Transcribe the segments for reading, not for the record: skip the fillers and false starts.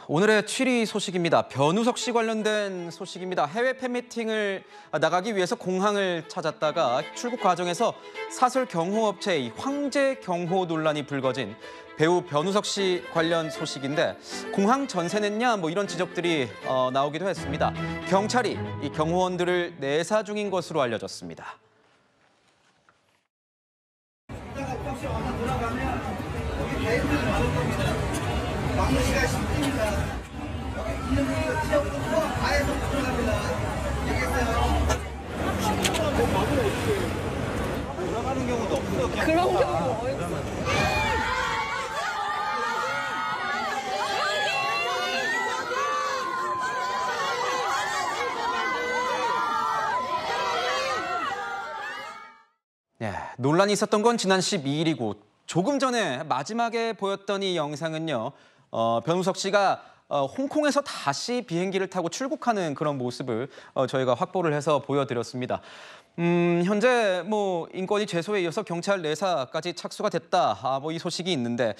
오늘의 7위 소식입니다. 변우석 씨 관련된 소식입니다. 해외 팬미팅을 나가기 위해서 공항을 찾았다가 출국 과정에서 사설 경호업체 황제 경호 논란이 불거진 배우 변우석 씨 관련 소식인데 공항 전세 냈냐 뭐 이런 지적들이 나오기도 했습니다. 경찰이 이 경호원들을 내사 중인 것으로 알려졌습니다. 막무시가 10분입니다. 여기 있는 지역부터 아예 들어갑니다. 알겠어요? 돌아가는 경우도 없고요. 그런 경우 어딨어? 네, 논란이 있었던 건 지난 12일이고 조금 전에 마지막에 보였던 이 영상은요. 변우석 씨가 홍콩에서 다시 비행기를 타고 출국하는 그런 모습을 저희가 확보를 해서 보여드렸습니다. 현재 뭐 인권위 제소에 이어서 경찰 내사까지 착수가 됐다. 뭐 이 소식이 있는데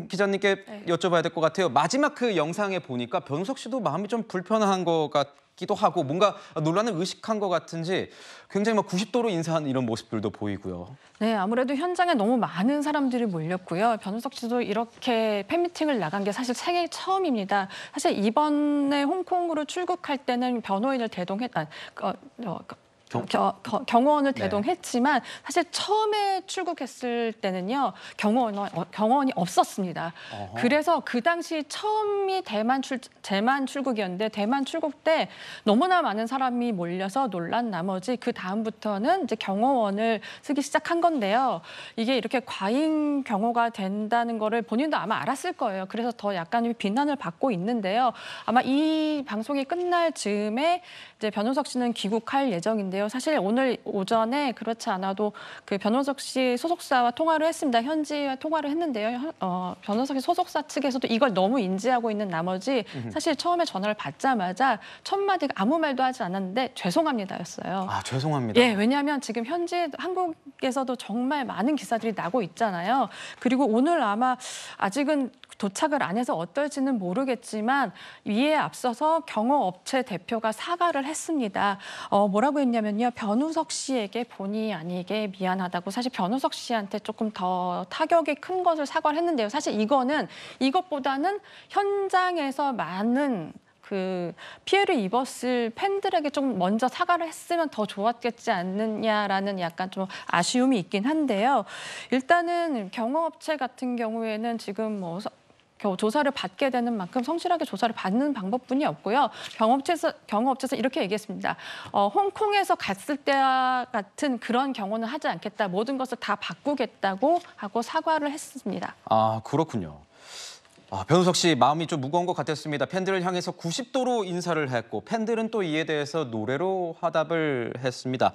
기자님께 여쭤봐야 될 것 같아요. 마지막 그 영상에 보니까 변우석 씨도 마음이 좀 불편한 것 같기도 하고 뭔가 논란을 의식한 것 같은지 굉장히 막 90도로 인사하는 이런 모습들도 보이고요. 네, 아무래도 현장에 너무 많은 사람들이 몰렸고요. 변우석 씨도 이렇게 팬미팅을 나간 게 사실 생애 처음입니다. 사실 이번에 홍콩으로 출국할 때는 변호인을 경호원을 대동했지만 사실 처음에 출국했을 때는요 경호원이 없었습니다. 그래서 그 당시 처음이 대만 출국이었는데 대만 출국 때 너무나 많은 사람이 몰려서 놀란 나머지 그 다음부터는 이제 경호원을 쓰기 시작한 건데요. 이게 이렇게 과잉 경호가 된다는 거를 본인도 아마 알았을 거예요. 그래서 더 약간 비난을 받고 있는데요. 아마 이 방송이 끝날 즈음에 이제 변우석 씨는 귀국할 예정인데요. 사실 오늘 오전에 그렇지 않아도 그 변우석 씨 소속사와 통화를 했습니다. 현지와 통화를 했는데요. 변우석의 소속사 측에서도 이걸 너무 인지하고 있는 나머지 사실 처음에 전화를 받자마자 첫 마디가 아무 말도 하지 않았는데 죄송합니다였어요. 아, 죄송합니다. 예, 왜냐하면 지금 현지 한국에서도 정말 많은 기사들이 나고 있잖아요. 그리고 오늘 아마 아직은 도착을 안 해서 어떨지는 모르겠지만 이에 앞서서 경호업체 대표가 사과를 했습니다. 뭐라고 했냐면요. 변우석 씨에게 본의 아니게 미안하다고 사실 변우석 씨한테 조금 더 타격이 큰 것을 사과를 했는데요. 사실 이것보다는 현장에서 많은 그 피해를 입었을 팬들에게 좀 먼저 사과를 했으면 더 좋았겠지 않느냐라는 약간 좀 아쉬움이 있긴 한데요. 일단은 경호업체 같은 경우에는 지금 뭐 조사를 받게 되는 만큼 성실하게 조사를 받는 방법뿐이 없고요. 경호업체에서 이렇게 얘기했습니다. 홍콩에서 갔을 때와 같은 그런 경호는 하지 않겠다. 모든 것을 다 바꾸겠다고 하고 사과를 했습니다. 아, 그렇군요. 변우석 씨 마음이 좀 무거운 것 같았습니다. 팬들을 향해서 90도로 인사를 했고 팬들은 또 이에 대해서 노래로 화답을 했습니다.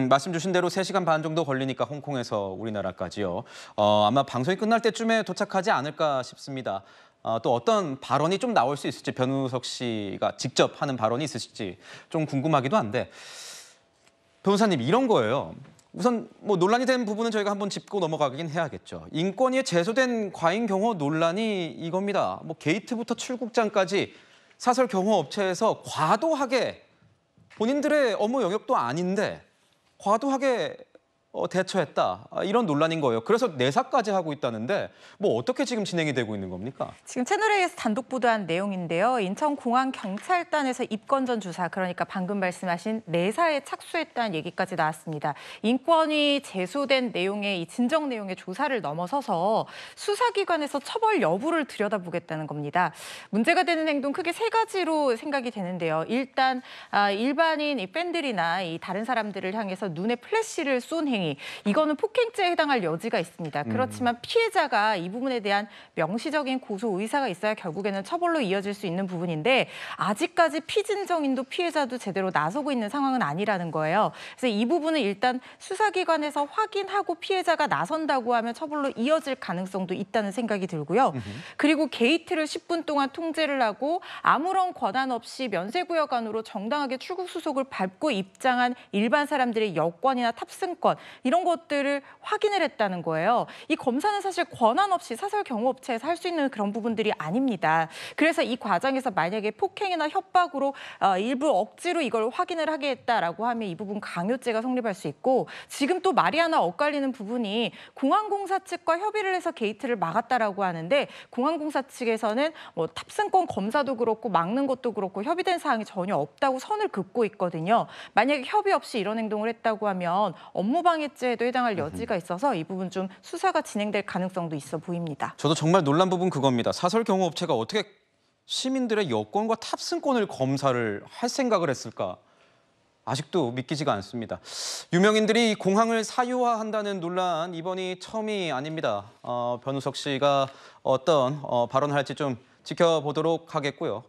말씀 주신 대로 3시간 반 정도 걸리니까 홍콩에서 우리나라까지요. 아마 방송이 끝날 때쯤에 도착하지 않을까 싶습니다. 또 어떤 발언이 좀 나올 수 있을지 변우석 씨가 직접 하는 발언이 있으실지 좀 궁금하기도 한데 변호사님 이런 거예요. 우선 뭐 논란이 된 부분은 저희가 한번 짚고 넘어가긴 해야겠죠. 인권위에 제소된 과잉 경호 논란이 이겁니다. 뭐 게이트부터 출국장까지 사설 경호 업체에서 과도하게 본인들의 업무 영역도 아닌데 과도하게 대처했다. 이런 논란인 거예요. 그래서 내사까지 하고 있다는데 뭐 어떻게 지금 진행이 되고 있는 겁니까? 지금 채널A에서 단독 보도한 내용인데요. 인천공항경찰단에서 입건전 주사, 그러니까 방금 말씀하신 내사에 착수했다는 얘기까지 나왔습니다. 인권위 제소된 내용의 이 진정 내용의 조사를 넘어서서 수사기관에서 처벌 여부를 들여다보겠다는 겁니다. 문제가 되는 행동 크게 3가지로 생각이 되는데요. 일단 일반인 이 팬들이나 이 다른 사람들을 향해서 눈에 플래시를 쏜 행위. 이거는 폭행죄에 해당할 여지가 있습니다. 그렇지만 피해자가 이 부분에 대한 명시적인 고소 의사가 있어야 결국에는 처벌로 이어질 수 있는 부분인데 아직까지 피진정인도 피해자도 제대로 나서고 있는 상황은 아니라는 거예요. 그래서 이 부분은 일단 수사기관에서 확인하고 피해자가 나선다고 하면 처벌로 이어질 가능성도 있다는 생각이 들고요. 그리고 게이트를 10분 동안 통제를 하고 아무런 권한 없이 면세구역 안으로 정당하게 출국 수속을 밟고 입장한 일반 사람들의 여권이나 탑승권 이런 것들을 확인을 했다는 거예요. 이 검사는 사실 권한 없이 사설 경호업체에서 할 수 있는 그런 부분들이 아닙니다. 그래서 이 과정에서 만약에 폭행이나 협박으로 일부 억지로 이걸 확인을 하게 했다라고 하면 이 부분 강요죄가 성립할 수 있고, 지금 또 말이 하나 엇갈리는 부분이 공항공사 측과 협의를 해서 게이트를 막았다라고 하는데, 공항공사 측에서는 뭐 탑승권 검사도 그렇고 막는 것도 그렇고 협의된 사항이 전혀 없다고 선을 긋고 있거든요. 만약에 협의 없이 이런 행동을 했다고 하면 업무방해죄에도 해당할 여지가 있어서 이 부분 좀 수사가 진행될 가능성도 있어 보입니다. 저도 정말 놀란 부분 그겁니다. 사설 경호업체가 어떻게 시민들의 여권과 탑승권을 검사를 할 생각을 했을까? 아직도 믿기지가 않습니다. 유명인들이 공항을 사유화한다는 논란, 이번이 처음이 아닙니다. 변우석 씨가 어떤 발언을 할지 좀 지켜보도록 하겠고요.